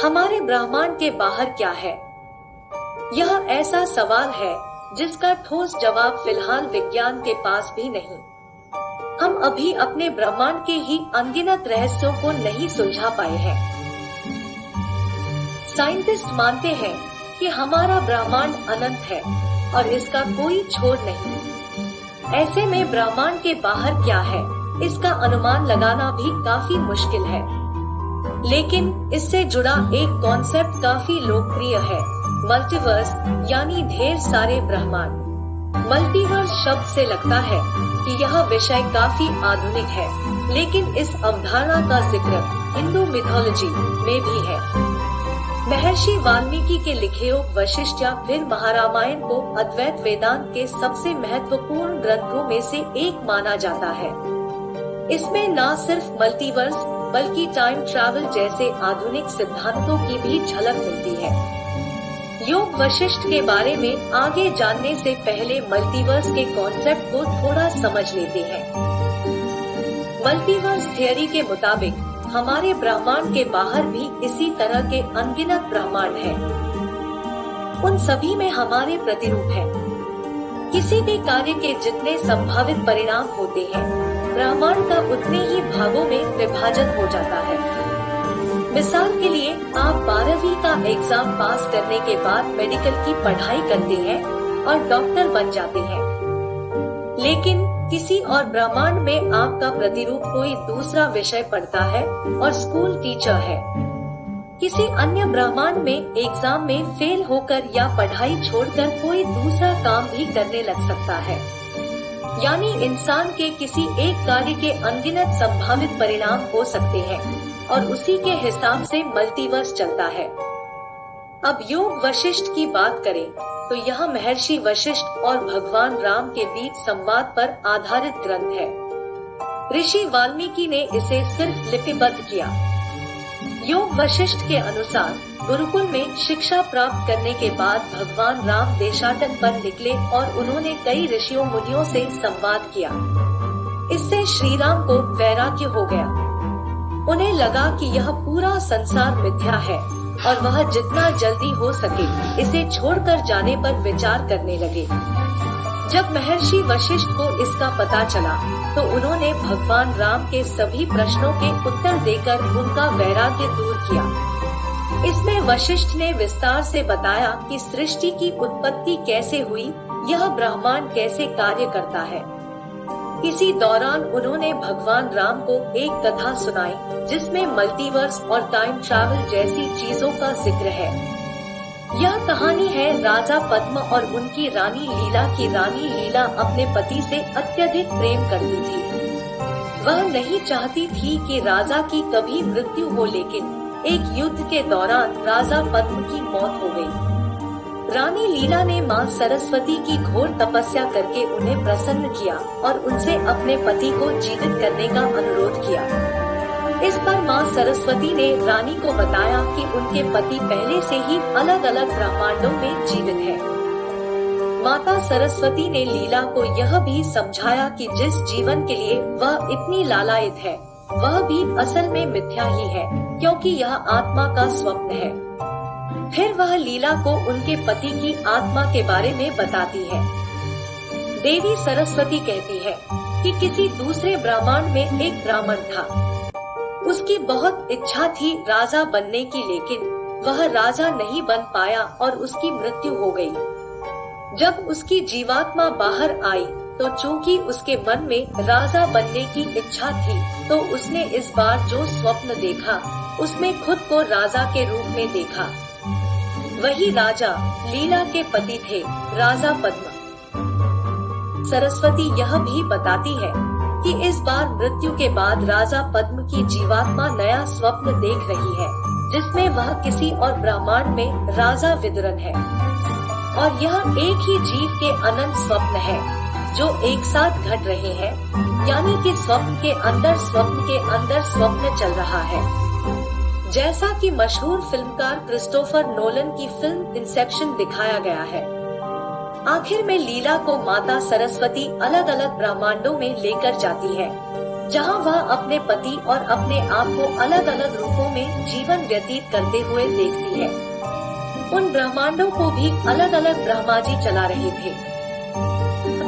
हमारे ब्रह्मांड के बाहर क्या है? यह ऐसा सवाल है जिसका ठोस जवाब फिलहाल विज्ञान के पास भी नहीं। हम अभी अपने ब्रह्मांड के ही अनगिनत रहस्यों को नहीं सुलझा पाए हैं। साइंटिस्ट मानते हैं कि हमारा ब्रह्मांड अनंत है और इसका कोई छोर नहीं। ऐसे में ब्रह्मांड के बाहर क्या है, इसका अनुमान लगाना भी काफी मुश्किल है। लेकिन इससे जुड़ा एक कॉन्सेप्ट काफी लोकप्रिय है, मल्टीवर्स, यानी ढेर सारे ब्रह्मांड। मल्टीवर्स शब्द से लगता है कि यह विषय काफी आधुनिक है, लेकिन इस अवधारणा का जिक्र हिंदू मिथोलॉजी में भी है। महर्षि वाल्मीकि के लिखे योग वशिष्ठ या फिर महारामायण को अद्वैत वेदांत के सबसे महत्वपूर्ण ग्रंथों में से एक माना जाता है। इसमें न सिर्फ मल्टीवर्स बल्कि टाइम ट्रैवल जैसे आधुनिक सिद्धांतों की भी झलक मिलती है। योग वशिष्ठ के बारे में आगे जानने से पहले मल्टीवर्स के कॉन्सेप्ट को थोड़ा समझ लेते हैं। मल्टीवर्स थियरी के मुताबिक हमारे ब्रह्मांड के बाहर भी इसी तरह के अनगिनत ब्रह्मांड हैं। उन सभी में हमारे प्रतिरूप हैं। किसी भी कार्य के जितने संभावित परिणाम होते हैं, ब्रह्मांड का उतने ही भागों में विभाजन हो जाता है। मिसाल के लिए आप 12वीं का एग्जाम पास करने के बाद मेडिकल की पढ़ाई करते हैं और डॉक्टर बन जाते हैं। लेकिन किसी और ब्रह्मांड में आपका प्रतिरूप कोई दूसरा विषय पढ़ता है और स्कूल टीचर है। किसी अन्य ब्रह्मांड में एग्जाम में फेल होकर या पढ़ाई छोड़कर कोई दूसरा काम भी करने लग सकता है। यानी इंसान के किसी एक कार्य के अनगिनत संभावित परिणाम हो सकते हैं और उसी के हिसाब से मल्टीवर्स चलता है। अब योग वशिष्ठ की बात करें तो यह महर्षि वशिष्ठ और भगवान राम के बीच संवाद पर आधारित ग्रंथ है। ऋषि वाल्मीकि ने इसे सिर्फ लिपिबद्ध किया। योग वशिष्ठ के अनुसार गुरुकुल में शिक्षा प्राप्त करने के बाद भगवान राम देशाटन पर निकले और उन्होंने कई ऋषियों मुनियों से संवाद किया। इससे श्री राम को वैराग्य हो गया। उन्हें लगा कि यह पूरा संसार मिथ्या है और वह जितना जल्दी हो सके इसे छोड़कर जाने पर विचार करने लगे। जब महर्षि वशिष्ठ को इसका पता चला तो उन्होंने भगवान राम के सभी प्रश्नों के उत्तर देकर उनका वैराग्य दूर किया। इसमें वशिष्ठ ने विस्तार से बताया कि सृष्टि की उत्पत्ति कैसे हुई, यह ब्रह्मांड कैसे कार्य करता है। इसी दौरान उन्होंने भगवान राम को एक कथा सुनाई जिसमें मल्टीवर्स और टाइम ट्रैवल जैसी चीजों का जिक्र है। यह कहानी है राजा पद्म और उनकी रानी लीला की। रानी लीला अपने पति से अत्यधिक प्रेम करती थी। वह नहीं चाहती थी कि राजा की कभी मृत्यु हो, लेकिन एक युद्ध के दौरान राजा पद्म की मौत हो गई। रानी लीला ने मां सरस्वती की घोर तपस्या करके उन्हें प्रसन्न किया और उनसे अपने पति को जीवित करने का अनुरोध किया। इस पर मां सरस्वती ने रानी को बताया कि उनके पति पहले से ही अलग अलग ब्रह्मांडों में जीवित है। माता सरस्वती ने लीला को यह भी समझाया कि जिस जीवन के लिए वह इतनी लालायित है, वह भी असल में मिथ्या ही है, क्योंकि यह आत्मा का स्वप्न है। फिर वह लीला को उनके पति की आत्मा के बारे में बताती है। देवी सरस्वती कहती है कि किसी दूसरे ब्रह्मांड में एक ब्राह्मण था। उसकी बहुत इच्छा थी राजा बनने की, लेकिन वह राजा नहीं बन पाया और उसकी मृत्यु हो गई। जब उसकी जीवात्मा बाहर आई तो चूंकि उसके मन में राजा बनने की इच्छा थी, तो उसने इस बार जो स्वप्न देखा उसमें खुद को राजा के रूप में देखा। वही राजा लीला के पति थे, राजा पद्म। सरस्वती यह भी बताती है कि इस बार मृत्यु के बाद राजा पद्म की जीवात्मा नया स्वप्न देख रही है, जिसमें वह किसी और ब्रह्मांड में राजा विदुरन है। और यह एक ही जीव के अनंत स्वप्न है जो एक साथ घट रहे हैं, यानी कि स्वप्न के अंदर स्वप्न चल रहा है। जैसा कि मशहूर फिल्मकार क्रिस्टोफर नोलन की फिल्म इंसेप्शन दिखाया गया है। आखिर में लीला को माता सरस्वती अलग अलग ब्रह्मांडों में लेकर जाती है, जहां वह अपने पति और अपने आप को अलग अलग रूपों में जीवन व्यतीत करते हुए देखती है। उन ब्रह्मांडों को भी अलग अलग ब्रह्मा जी चला रहे थे।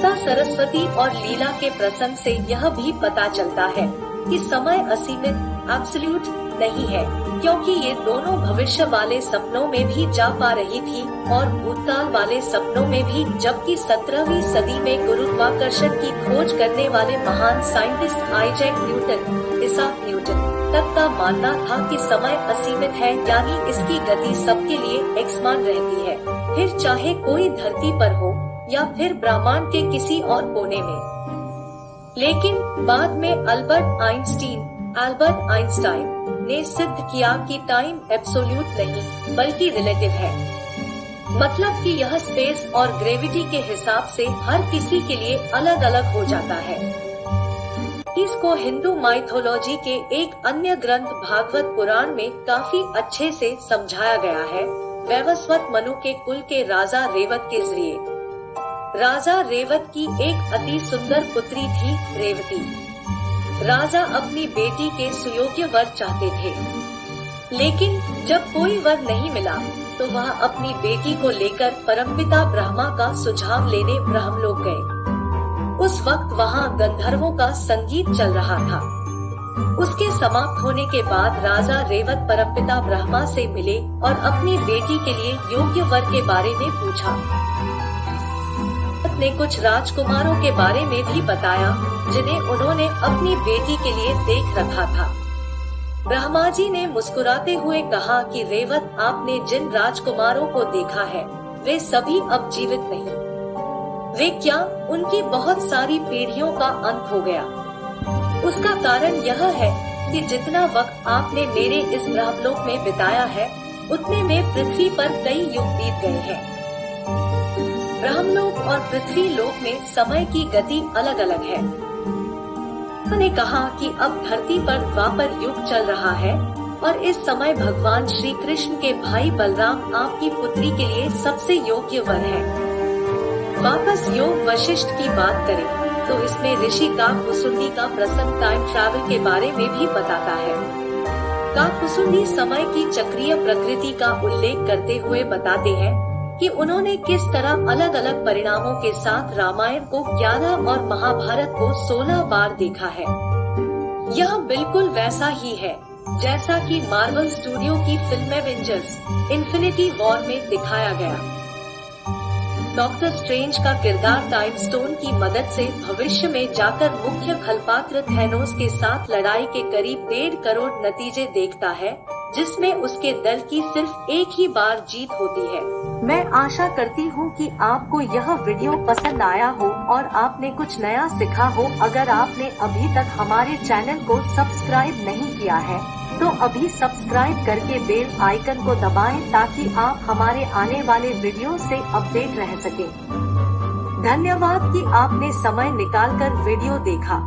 माता सरस्वती और लीला के प्रसंग से यह भी पता चलता है कि समय असीमित एब्सोल्यूट नहीं है, क्योंकि ये दोनों भविष्य वाले सपनों में भी जा पा रही थी और भूतकाल वाले सपनों में भी, जबकि 17वीं सदी में गुरुत्वाकर्षण की खोज करने वाले महान scientist Isaac Newton, Isaac Newton तक का मानना था कि समय असीमित है, यानी इसकी गति सबके लिए एकसमान रहती है, फिर चाहे कोई धरती पर हो या फिर ब्रह्मांड के किसी और कोने में। लेकिन बाद में अल्बर्ट आइंस्टाइन ने सिद्ध किया कि टाइम एब्सोल्यूट नहीं बल्कि रिलेटिव है, मतलब कि यह स्पेस और ग्रेविटी के हिसाब से हर किसी के लिए अलग अलग हो जाता है। इसको हिंदू माइथोलॉजी के एक अन्य ग्रंथ भागवत पुराण में काफी अच्छे से समझाया गया है। वैवस्वत मनु के कुल के राजा रेवत के जरिए। राजा रेवत की एक अति सुंदर पुत्री थी रेवती। राजा अपनी बेटी के सुयोग्य वर चाहते थे, लेकिन जब कोई वर नहीं मिला तो वह अपनी बेटी को लेकर परमपिता ब्रह्मा का सुझाव लेने ब्रह्मलोक गए। उस वक्त वहाँ गंधर्वों का संगीत चल रहा था। उसके समाप्त होने के बाद राजा रेवत परमपिता ब्रह्मा से मिले और अपनी बेटी के लिए योग्य वर के बारे में पूछा। ने कुछ राजकुमारों के बारे में भी बताया जिन्हें उन्होंने अपनी बेटी के लिए देख रखा था। ब्रह्मा जी ने मुस्कुराते हुए कहा कि रेवत, आपने जिन राजकुमारों को देखा है वे सभी अब जीवित नहीं। वे क्या, उनकी बहुत सारी पीढ़ियों का अंत हो गया। उसका कारण यह है कि जितना वक्त आपने मेरे इस ब्रह्मलोक में बिताया है उतने में पृथ्वी पर कई युग बीत गए हैं। ब्रह्मलोक और पृथ्वी लोक में समय की गति अलग अलग है। उन्होंने कहा कि अब धरती पर द्वापर युग चल रहा है और इस समय भगवान श्री कृष्ण के भाई बलराम आपकी पुत्री के लिए सबसे योग्य वर है। वापस योग वशिष्ठ की बात करें तो इसमें ऋषि काकभुसुंडी का प्रसंग टाइम ट्रैवल के बारे में भी बताता है। काकभुसुंडी समय की चक्रीय प्रकृति का उल्लेख करते हुए बताते हैं कि उन्होंने किस तरह अलग अलग परिणामों के साथ रामायण को 11 और महाभारत को 16 बार देखा है। यह बिल्कुल वैसा ही है जैसा कि मार्वल स्टूडियो की फिल्म एवेंजर्स इन्फिनिटी वॉर में दिखाया गया। डॉक्टर स्ट्रेंज का किरदार टाइम स्टोन की मदद से भविष्य में जाकर मुख्य खलपात्र थैनोस के साथ लड़ाई के करीब 1.5 करोड़ नतीजे देखता है, जिसमें उसके दल की सिर्फ एक ही बार जीत होती है। मैं आशा करती हूँ कि आपको यह वीडियो पसंद आया हो और आपने कुछ नया सीखा हो। अगर आपने अभी तक हमारे चैनल को सब्सक्राइब नहीं किया है तो अभी सब्सक्राइब करके बेल आइकन को दबाएं ताकि आप हमारे आने वाले वीडियो से अपडेट रह सकें। धन्यवाद कि आपने समय निकालकर वीडियो देखा।